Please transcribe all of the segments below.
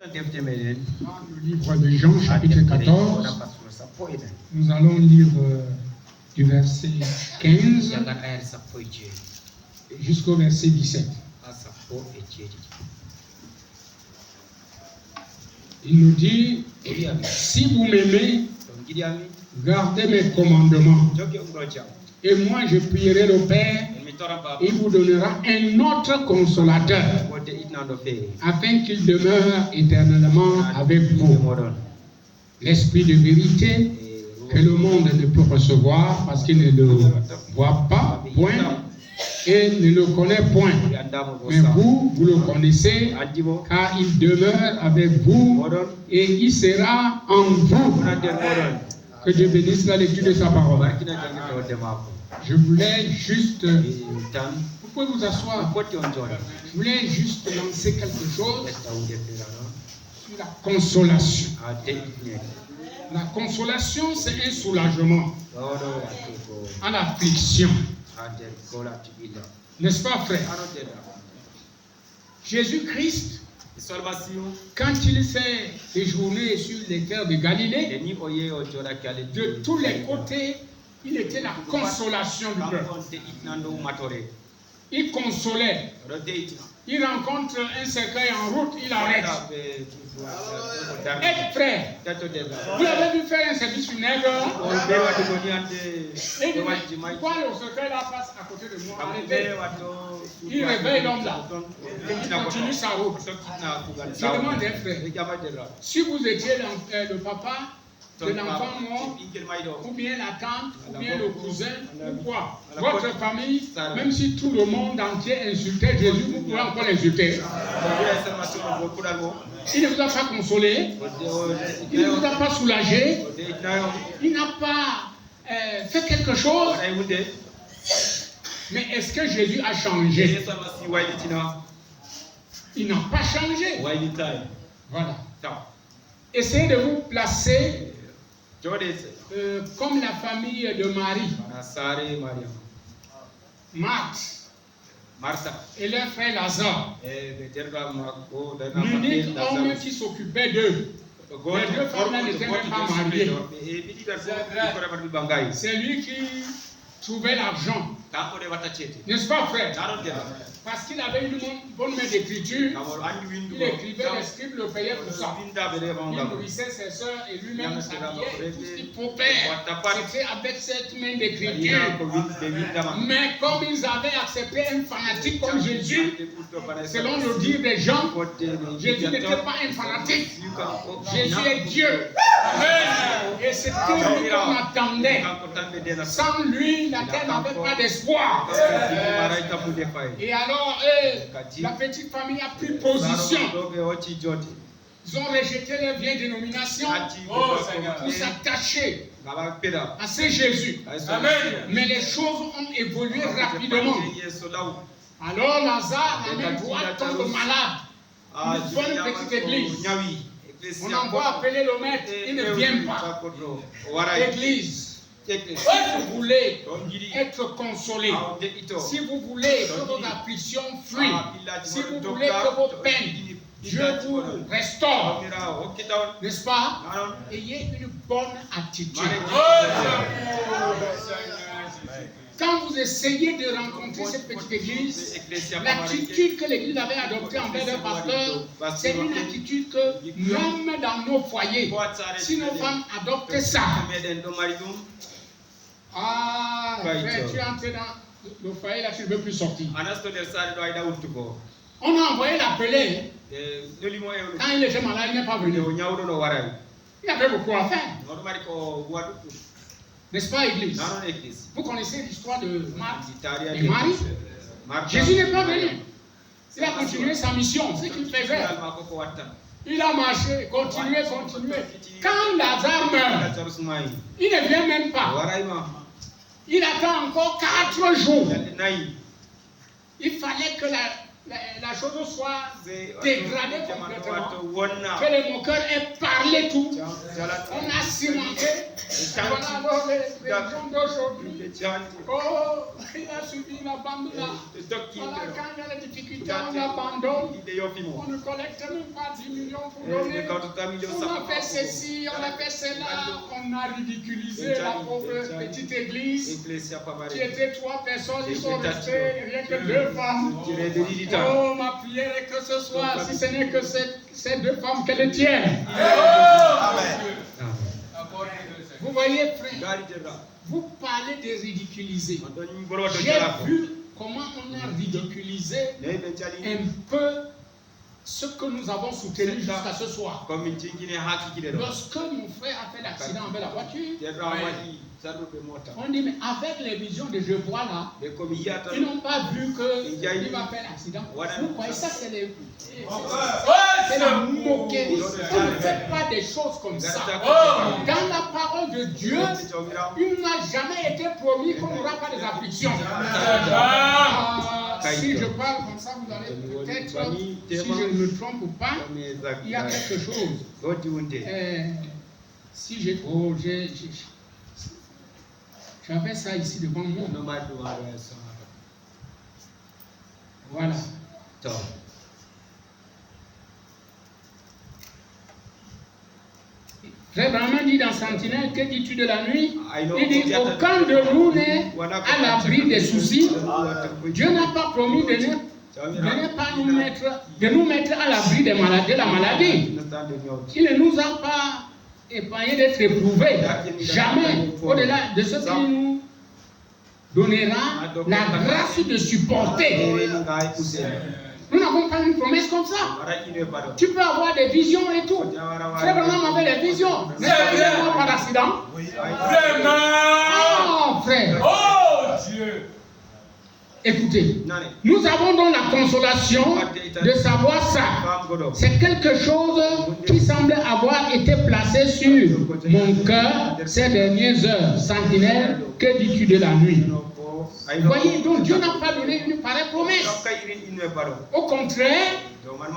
Dans le livre de Jean, chapitre 14, nous allons lire du verset 15 jusqu'au verset 17. Il nous dit, si vous m'aimez, gardez mes commandements. Et moi, je prierai le Père, il vous donnera un autre consolateur, afin qu'il demeure éternellement avec vous. L'esprit de vérité que le monde ne peut recevoir parce qu'il ne le voit pas, point, et ne le connaît point. Mais vous le connaissez, car il demeure avec vous et il sera en vous. Que Dieu bénisse la lecture de sa parole. Je voulais juste... Vous pouvez vous asseoir. Je voulais juste lancer quelque chose sur la consolation. La consolation, c'est un soulagement en affliction. N'est-ce pas, frère? Jésus-Christ, quand il s'est séjourné sur les terres de Galilée, de tous les côtés, il était la consolation du peuple. Il consolait. Il rencontre un cercueil en route, il arrête. Être prêt. Vous avez vu faire un service funèbre. Et dit, pourquoi le cercueil là passe à côté de moi? Arrêtez. Il réveille l'homme là. Il continue sa route. Je demande un frère. Si vous étiez le papa de l'enfant mort, ou bien la tante, ou bien le cousin, ou quoi, votre famille, même si tout le monde entier insultait Jésus, vous pouvez encore l'insulter. Il ne vous a pas consolé, il ne vous a pas soulagé, il n'a pas fait quelque chose. Mais est-ce que Jésus a changé? Il n'a pas changé. Voilà. Essayez de vous placer comme la famille de Marie, Marthe et leur frère Lazare, l'unique homme qui s'occupait d'eux. Les deux femmes n'étaient même pas mariées. C'est lui qui trouvait l'argent. N'est-ce pas, frère? Parce qu'il avait une bonne main d'écriture, il écrivait, les scribes le payaient pour ça. Il nourrissait ses soeurs et lui-même s'habillait, tout ce qu'il pouvait. C'était avec cette main d'écriture. Mais comme ils avaient accepté un fanatique comme Jésus, selon le dire des gens, Jésus n'était pas un fanatique. Jésus est Dieu. Et c'était lui qu'on attendait. Sans lui, la terre n'avait pas d'espoir. Et alors, la petite famille a pris position. Ils ont rejeté leur vieille dénomination pour s'attacher à ce Jésus. Amen. Mais les choses ont évolué rapidement. Alors Lazare doit tomber malade. Une bonne petite église. On envoie appeler le maître, il ne vient pas. Église. Si vous voulez être consolé, si vous voulez que vos afflictions fuient, si vous voulez que vos peines, Dieu vous restaure, n'est-ce pas? Ayez une bonne attitude. Quand vous essayez de rencontrer cette petite église, l'attitude que l'église avait adoptée envers leur pasteur, c'est une attitude que même dans nos foyers, si nos femmes adoptent ça, tu es entré dans le foyer là, tu ne veux plus sortir. On a envoyé l'appeler. Quand il était malade, il n'est pas venu. Il avait beaucoup à faire. N'est-ce pas, église? Vous connaissez l'histoire de Marthe et Marie? Jésus n'est pas venu. Il a continué sa mission, ce qu'il faisait. Il a marché, continué. Quand Lazare meurt, il ne vient même pas. Il attend encore 4 jours. Il fallait que la chose soit dégradée complètement. Que les moqueurs aient parlé tout. On a cimenté Voilà les gens d'aujourd'hui. Oh, il a subi l'abandon. Voilà, quand il y a des difficultés, on abandonne. On ne collecte même pas 10 millions pour donner. On a fait ceci, on a fait cela. On a ridiculisé la pauvre petite église qui était 3 personnes. Ils sont restés rien que 2 femmes. Oh, ma prière est que ce soir, si ce n'est que ces 2 femmes qu'elles tiennent. Amen. Vous voyez, frère, vous parlez de ridiculiser. J'ai vu comment on a ridiculisé un peu ce que nous avons soutenu jusqu'à ce soir. Lorsque mon frère a fait l'accident avec la voiture, on dit, mais avec les visions de je vois là, ils n'ont pas vu qu'il va faire l'accident. Vous voyez, ça c'est la moquerie. Vous ne faites pas des choses comme ça. Dans la parole de Dieu, il n'a jamais été promis qu'on n'aura pas des afflictions. Si je parle comme ça, vous allez peut-être, si je ne me trompe pas, il y a quelque chose. Si j'ai... J'avais ça ici devant moi. Voilà. Frère Branham dit dans Sentinelle, que dis-tu de la nuit? Il dit, aucun de nous n'est à l'abri des soucis. Dieu n'a pas promis de nous mettre à l'abri de la maladie. Il ne nous a pas épargné d'être éprouvés. Jamais, au-delà de ce qu'il nous donnera la grâce de supporter. Nous n'avons pas une promesse comme ça. Tu peux avoir des visions et tout. Frère Branham avait des visions. N'est-ce pas par accident? Oh, frère. Oh, Dieu. Écoutez, nous avons donc la consolation de savoir ça. C'est quelque chose qui semble avoir été placé sur mon cœur ces dernières heures. Sentinelle, que dis-tu de la nuit? Voyez, donc Dieu n'a pas donné une pareille promesse. Au contraire,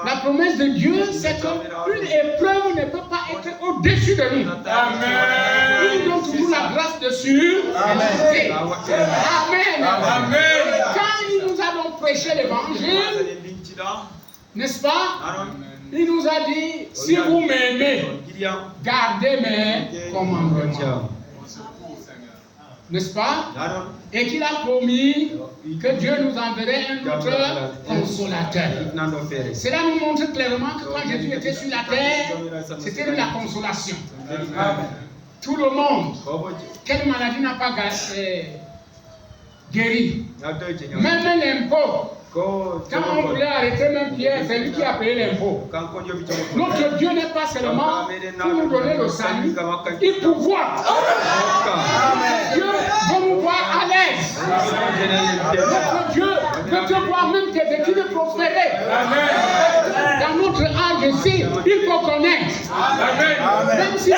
la promesse de Dieu, c'est qu'une épreuve ne peut pas être au-dessus de nous. Amen. Il donne toujours la grâce dessus. Amen. Amen. Amen. Quand nous avons prêché l'évangile, n'est-ce pas? Il nous a dit, si vous m'aimez, gardez mes commandements. N'est-ce pas? Et qu'il a promis que Dieu nous enverrait un autre consolateur. Cela nous montre clairement que quand Jésus était sur la terre, c'était de la consolation. Tout le monde, quelle maladie n'a pas guéri? Même l'impôt. Quand on voulait arrêter même Pierre, c'est lui qui a payé l'impôt. Notre Dieu n'est pas seulement pour nous donner le salut, il pouvoir. Dieu veut nous voir à l'aise. Notre Dieu veut te voir même tes études prospérer. Dans notre âge ici, il faut connaître. Même si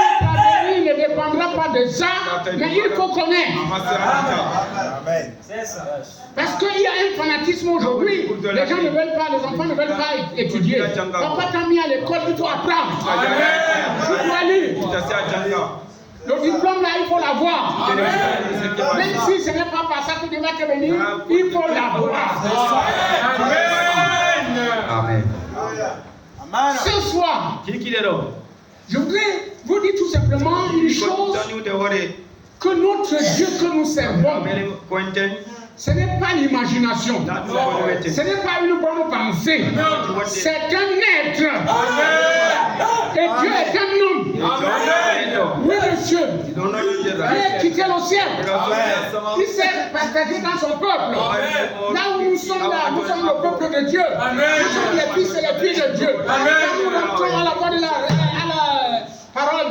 il ne dépendra pas de ça, mais il faut connaître. Parce qu'il y a un fanatisme aujourd'hui. Les gens ne veulent pas, les enfants ne veulent pas étudier. Papa t'a mis à l'école, il faut apprendre. Tu dois lire. Le diplôme là, il faut l'avoir. Même si ce n'est pas par ça que Dieu va te bénir, il faut l'avoir. Amen. Ce soir, je voudrais vous dire tout simplement une chose, que notre Dieu que nous servons, ce n'est pas l'imagination, ce n'est pas une bonne pensée, c'est un être. Et Dieu est un homme. Oui, monsieur. Il a quitté le ciel. Il s'est partagé dans son peuple. Là où nous sommes là, nous sommes le peuple de Dieu. Nous sommes les fils et les filles de Dieu. Quand nous rentrons à la voix de la parole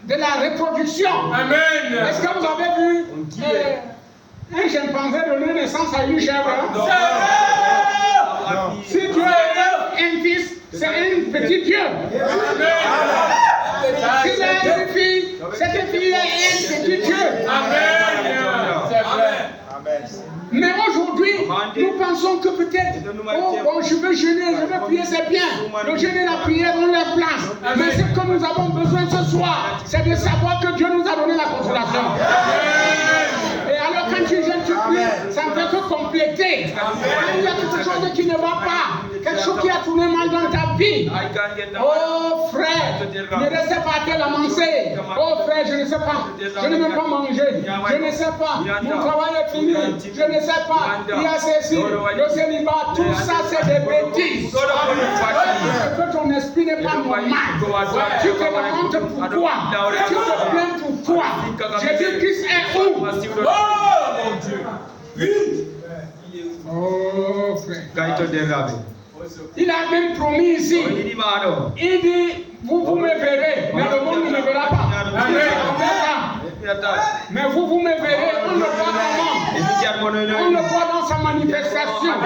de la reproduction. Est-ce que vous avez vu un chimpanzé donner naissance à une chèvre? Si Dieu est un fils, c'est un petit Dieu. Si c'est une fille, cette fille est un petit Dieu. Mais aujourd'hui, nous pensons que peut-être, oh bon, je veux jeûner, je veux prier, c'est bien. Le jeûne et la prière ont leur place. Mais ce que nous avons besoin ce soir, c'est de savoir que Dieu nous a donné la consolation. Et alors quand tu jeûnes, tu pries, ça ne fait que compléter. Quand il y a quelque chose qui ne va pas, quelque chose qui a tourné mal dans ta vie. Oh frère, ne restez pas à te lamenter. Oh frère, je ne sais pas, je ne veux pas manger, je ne sais pas, mon travail est fini, je ne sais pas, il y a ceci, le célibat, tout ça c'est des bêtises. Que ton esprit n'est pas normal. Tu te demandes pourquoi, tu te plains pourquoi. Jésus-Christ est où? Oh mon Dieu. Oh frère. Il a même promis ici. Il dit, vous me verrez, mais le monde ne me verra pas. Mais vous me verrez, on le voit comment? On le voit dans sa manifestation. On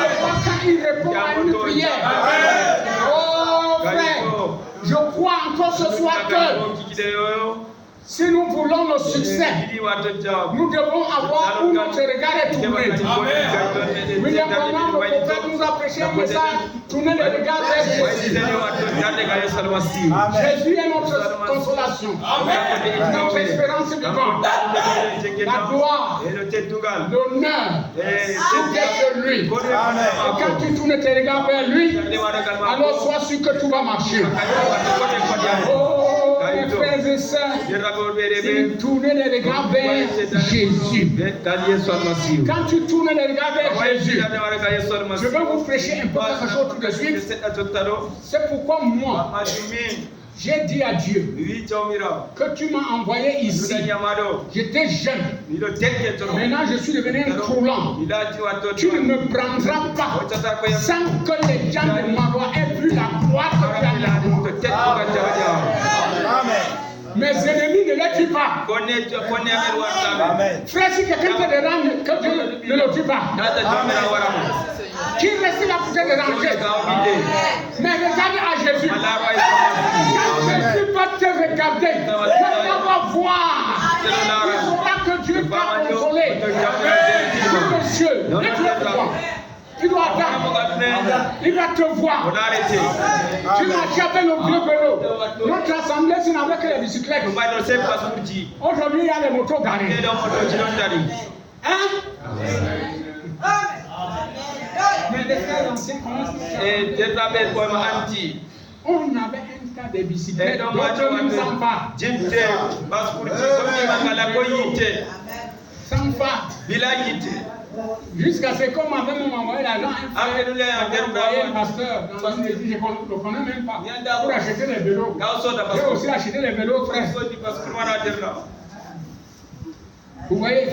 le voit quand il répond à une prière. Oh frère, je crois encore ce soir que si nous voulons le succès, nous devons avoir où notre regard est tourné. William Branham, le prophète, nous a prêché un message, tourner le regard vers Jésus. Jésus est notre consolation, notre espérance vivante. La gloire, l'honneur, tout est de lui. Et quand tu tournes tes regards vers lui, alors sois sûr que tout va marcher. Oh, mes frères et sœurs, c'est tourner les regards vers Jésus. Quand tu tournes les regards vers Jésus, je vais vous prêcher un peu quelque chose tout de suite. C'est pourquoi moi, j'ai dit à Dieu que tu m'as envoyé ici. J'étais jeune. Maintenant, je suis devenu un croulant. Tu ne me prendras pas sans que les gens de Marois aient vu la gloire que tu as mis à moi. Mes ennemis ne les tuent pas. Frère, si quelqu'un te dérange, que Dieu ne le tue pas. Qui reste là pour te déranger? Mais regarde à Jésus. Quand Jésus va te regarder, quelqu'un va voir. Il saura que Dieu t'a consolé. Monsieur, ne te vois. Il doit attendre. Il va te voir. Tu n'as jamais le vieux vélo. Notre assemblée, c'est avec les bicyclettes. Aujourd'hui, il y a les motos garées. Hein? Mais les frères anciens commencent. On avait un tas de bicyclettes. D'autres même sans pas. Sans pas. Jusqu'à ce qu'on m'avait envoyé l'argent, un pasteur dans une église, je ne le connais même pas, pour acheter les vélos. J'ai aussi acheté les vélos, frère. Vous voyez?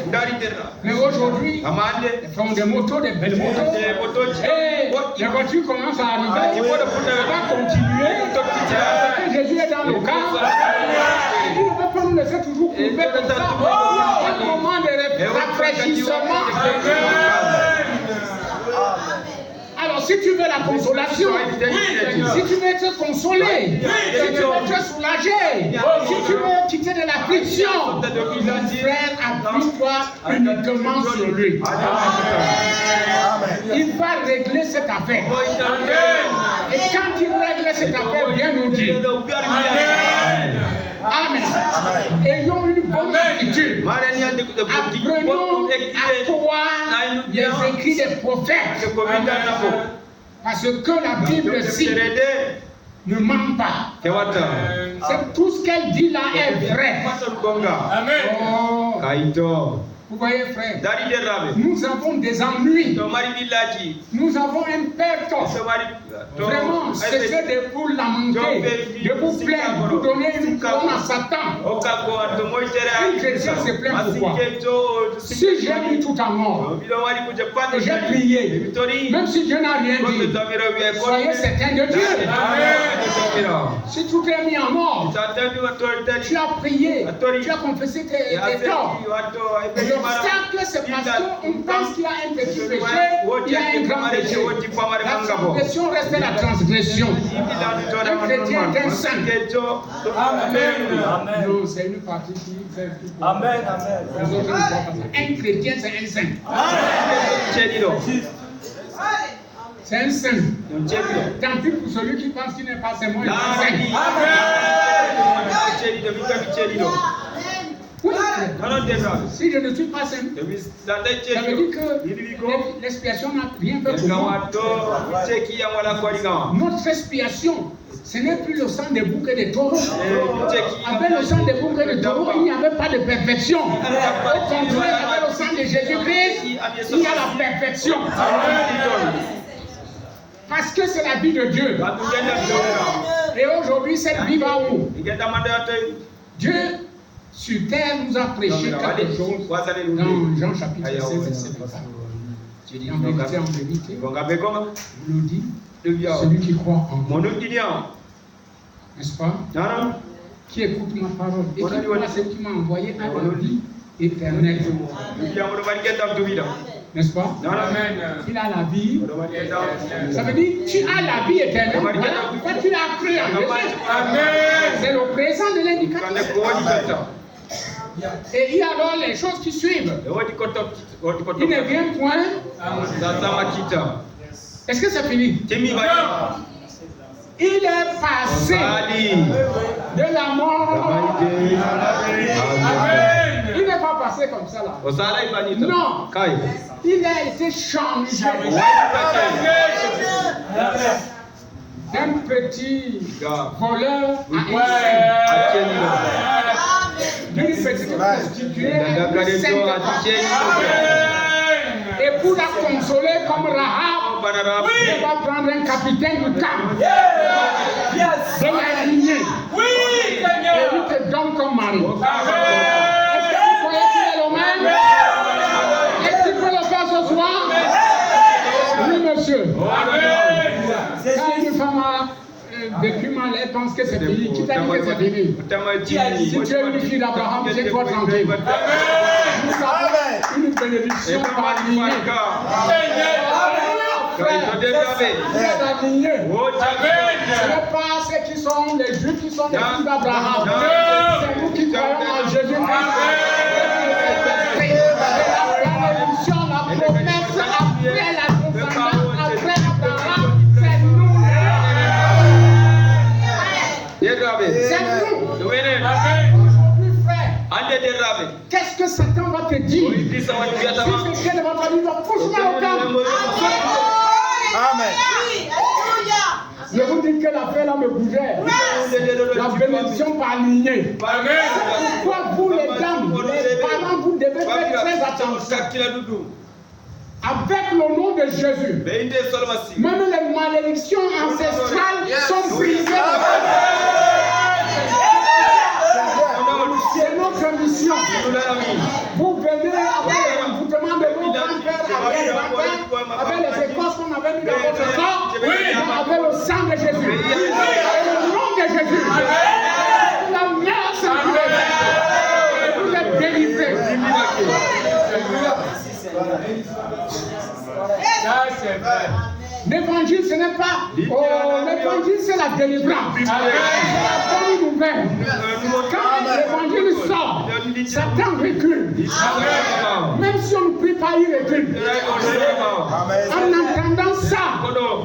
Mais aujourd'hui, ils font des motos, des belles motos. Et les voitures commencent à arriver. On va continuer. Et Jésus est dans le cas. Il ne peut pas nous laisser toujours couper comme ça. Un moment de rafraîchissement. Alors, si tu veux la consolation, si tu veux être consolé, si tu veux être soulagé, si tu veux quitter de l'affliction, mon frère, appuie-toi uniquement sur lui. Il va régler cette affaire. Et quand il règle cette affaire, viens nous dire. Amen. Ayons une bonne attitude. Apprenons à croire les écrits des prophètes. Parce que la Bible ici ne ment pas. C'est tout ce qu'elle dit là est vrai. Amen. Oh. Vous voyez, frère, nous avons des ennuis. Nous avons un perte. Vraiment, cessez de vous lamenter, de vous plaindre, vous donner une couronne à Satan. Un chrétien se plaint pourquoi? Si j'ai mis tout en ordre, et j'ai prié, même si Dieu n'a rien dit, soyez certain de Dieu. Si tout est mis en ordre, tu as prié, tu as confessé tes torts. L'obstacle, c'est parce qu'on pense qu'il y a un petit péché, il y a un grand péché. La transgression reste la transgression. Un chrétien est un saint. Amen. Non, c'est une partie qui fait tout. Amen. Un chrétien, c'est un saint. C'est un saint. Tant pis pour celui qui pense qu'il n'est pas saint, moi, il est saint. Oui. Si je ne suis pas saint, ça veut dire que l'expiation n'a rien fait pour moi. Notre expiation, ce n'est plus le sang des boucs et des taureaux. Avec le sang des boucs et des taureaux, il n'y avait pas de perfection. Au contraire, avec le sang de Jésus-Christ, il y a la perfection. Parce que c'est la vie de Dieu. Et aujourd'hui, cette vie va où? Dieu, sur terre, nous a prêché quelque chose dans Jean chapitre 7, verset 24. En vérité, il nous dit, celui qui croit en moi, n'est-ce pas? Qui écoute ma parole et qui croit ce qui m'a envoyé à la vie éternelle. N'est-ce pas? Amen. Il a la vie. Ça veut dire tu as la vie éternelle. Voilà pourquoi tu l'as cru en Jésus. C'est le présent de l'indicateur. Et il y a alors les choses qui suivent. Il ne vient point. Est-ce que c'est fini? Il est passé de la mort. Il n'est pas passé comme ça là. Non. Il a été changé d'un petit voleur à d'une petite prostituée. Et pour la consoler comme Rahab, il va prendre un capitaine du camp de la lignée. Et il te donne comme mari. Est-ce que vous croyez qu'il est le même? Est-ce qu'il peut le faire ce soir? Oui, monsieur. Quand une femme a vécu mal, elle pense que c'est fini. Qui t'a dit que c'est fini? Si tu es une fille d'Abraham, c'est toi tranquille. Nous avons une bénédiction par lignée. Ce n'est pas ceux qui sont les Juifs qui sont les fils d'Abraham. C'est nous qui croyons en Jésus-Christ. La bénédiction, la promesse après la descendance, après Abraham, c'est nous. C'est nous. Aujourd'hui, frère, qu'est-ce que Satan va te dire? Si quelqu'un ne va pas dire, pousse-moi au camp. Amen. Je vous dis que l'affaire là me bougeait. La bénédiction par lignée. Pourquoi vous les dames, les parents, vous devez faire très attention. Avec le nom de Jésus, même les malédictions ancestrales sont brisées. C'est notre mission. Vous venez avec l'envoûtement de vos grands-pères, avec les écorces qu'on avait mis dans votre corps, avec le sang de Jésus. Et le nom de Jésus. La mère s'est vous êtes délivrés. L'évangile, ce n'est pas. L'évangile, c'est la délivrance. C'est la bonne nouvelle. Quand l'évangile sort, Satan recule. Même si on ne prie pas, il recule. En entendant ça,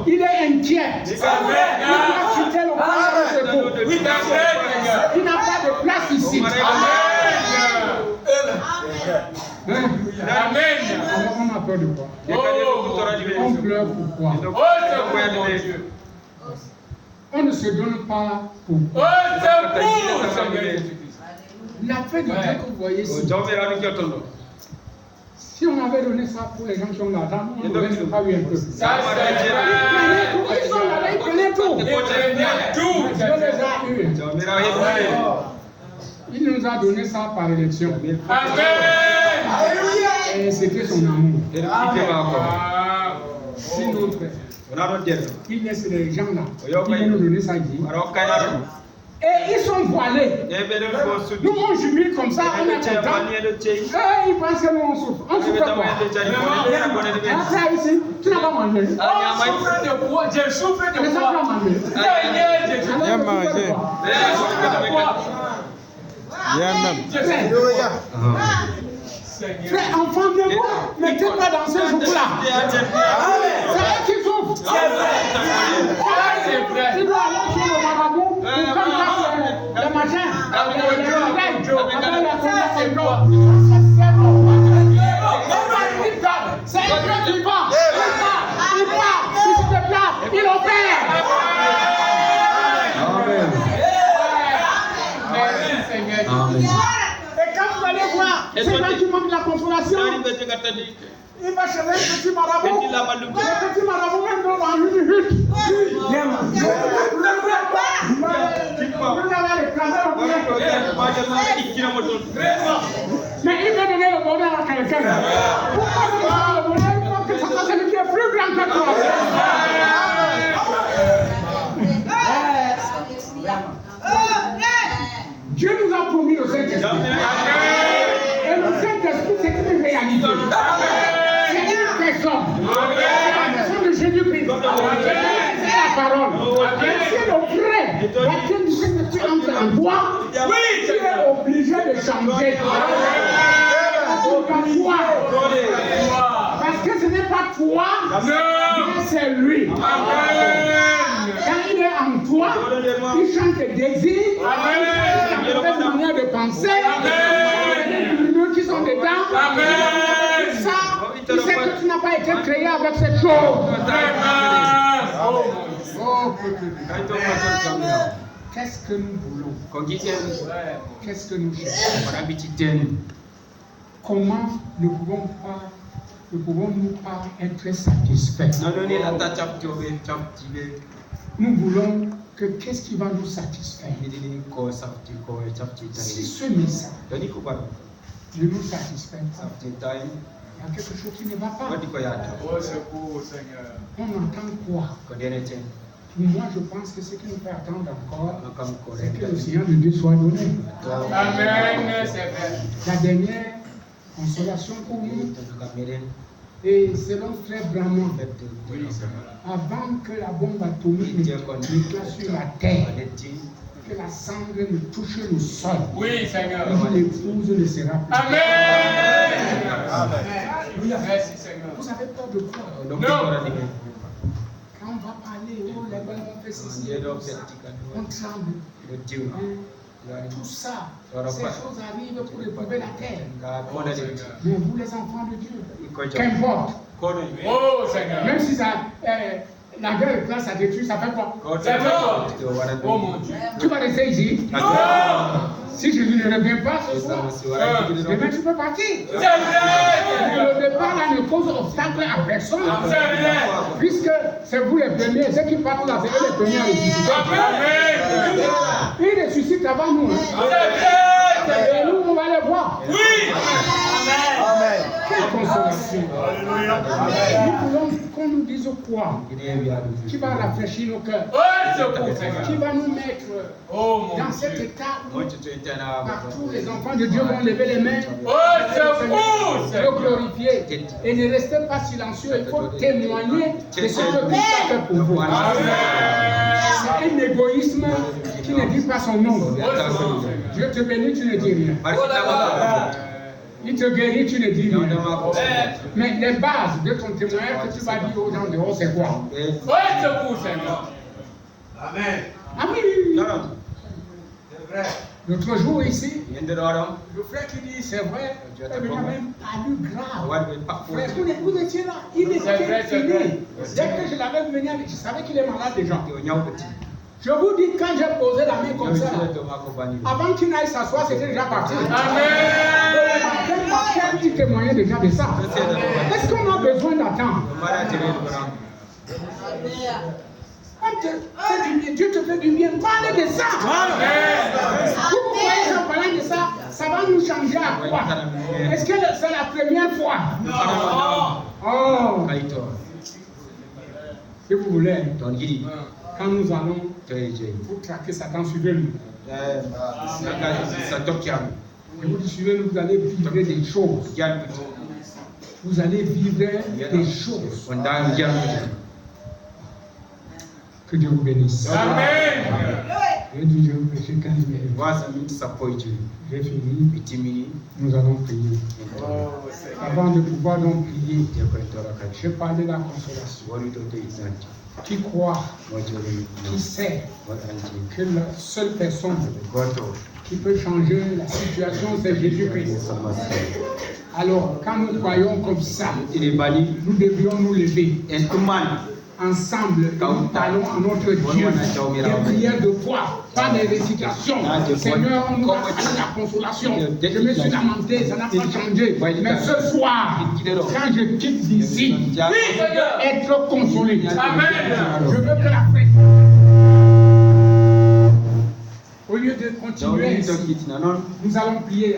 il est inquiet. Il doit quitter le point de secours. Il n'a pas de place ici. Amen. On a peur de quoi? On pleure pourquoi? On ne se donne pas pourquoi. La paix de Dieu que vous voyez ici. Si on avait donné ça pour les gens qui ont l'argent, on n'aurait pas eu un peu. Ils sont là, ils prenaient tout. Dieu les a eu. Il nous a donné ça par élection. Et c'était son amour. Si notre Il laisse les gens là qui viennent nous donner ça dit. Et ils sont voilés. Nous on jubile comme ça, on est content. Ils pensent que nous on souffre. On souffre quoi? Ça ici, tu n'as pas mangé. On souffre de quoi? Je souffre de quoi? Viens manger. Viens même. Frère, enfant de moi, mettez pas dans ce jour-là. C'est eux qui souffrent. C'est vrai. Tu dois aller chez le marabout pour comme le matin. C'est Dieu qui parle. Il parle, il se déplace, il opère. Amen. Merci Seigneur. Amen. Et quand vous allez voir, c'est là qui manque la consolation. Il va chez un petit marabout. Le petit marabout même dans une hutte. Mais il veut donner le bonheur à quelqu'un. Pourquoi il veut donner le bonheur? Il faut que ça soit celui qui est plus grand que toi. Dieu nous a promis le Saint-Esprit. Et le Saint-Esprit, c'est une réalité. C'est une personne. C'est la personne de Jésus-Christ. C'est la parole. Et si le vrai, baptême du Saint-Esprit entre en toi, tu es obligé de changer. Parce que ce n'est pas toi, mais c'est lui. Quand il est en toi, il chante tes désirs, il chante tes manières de penser, les lumineux qui sont dedans. Ça, tu sais que tu n'as pas été créé avec cette chose. Qu'est-ce que nous voulons? Qu'est-ce que nous cherchons? Comment ne pouvons-nous pas être satisfaits? Nous voulons que qu'est-ce qui va nous satisfaire? Si ce message ne nous satisfait pas, il y a quelque chose qui ne va pas. On entend quoi? Pour moi, je pense que ce qui nous fait attendre encore, c'est que le Seigneur de Dieu soit donné. Amen. La dernière consolation pour nous, et selon Frère Bramont, avant que la bombe atomique n'éclate sur la terre, que la cendre ne touche le sol, l'épouse ne sera plus. Amen. Merci Seigneur. Vous avez peur de quoi? Non. Quand on va parler, oh les bonnes on fait ceci, on tremble. Tout ça, ces choses arrivent pour éprouver la terre. Mais vous les enfants de Dieu, qu'importe. Oh Seigneur. Même si ça, la guerre est là, ça détruit, ça fait quoi? Ça fait quoi? Oh mon Dieu. Tu vas rester ici? Non. Si Jésus ne revient pas ce soir, demain tu peux partir. C'est vrai. Le départ là ne cause obstacle à personne. C'est vrai. Puisque c'est vous les premiers, ceux qui partent là, c'est eux les premiers à ressusciter. Amen. Ils ressuscitent avant nous. C'est vrai. Et nous, on va les voir. Oui. Amen. Quelle consolation. Nous voulons qu'on nous dise quoi? Qui va rafraîchir nos cœurs? Qui va nous mettre dans cet état où partout les enfants de Dieu vont lever les mains, le glorifier. Et ne restez pas silencieux, il faut témoigner de ce que Christ a fait pour vous. C'est un égoïsme qui ne dit pas son nom. Dieu te bénit, tu ne dis rien. Il te guérit, tu ne dis rien. Mais les bases de ton témoignage que tu vas dire aux gens dehors, c'est quoi? Amen. Amen. C'est vrai. L'autre jour ici, le frère qui dit c'est vrai, il a même palu grave. Frère, vous étiez là, il était fini. Dès que je l'avais venu, je savais qu'il est malade déjà. Je vous dis, quand j'ai posé la main comme ça, avant qu'il n'aille s'asseoir, c'était déjà parti. Amen. Il témoignait déjà de ça. Est-ce qu'on a besoin d'attendre? Dieu te fait du bien. Parlez de ça. Vous voyez en parlant de ça, ça va nous changer à quoi? Est-ce que c'est la première fois? Oh. Et vous voulez, quand nous allons pour traquer Satan, suivez-nous. Et vous suivez-nous, vous allez vivre des choses. Vous allez vivre des choses. Que Dieu vous bénisse. Amen. Je dis, je vais vous prêcher 15 minutes. J'ai fini. Nous allons prier. Avant de pouvoir donc prier, je parle de la consolation. Qui croit, qui sait que la seule personne qui peut changer la situation, c'est Jésus-Christ. Alors, quand nous croyons comme ça, nous devions nous lever. Ensemble, nous parlons à notre Dieu, des prières de foi, pas des récitations. Seigneur, nous avons la consolation. Je me suis lamenté, ça n'a pas changé. Mais ce soir, quand je quitte d'ici, être consolé. Amen. Je veux que la fête, au lieu de continuer, nous allons prier.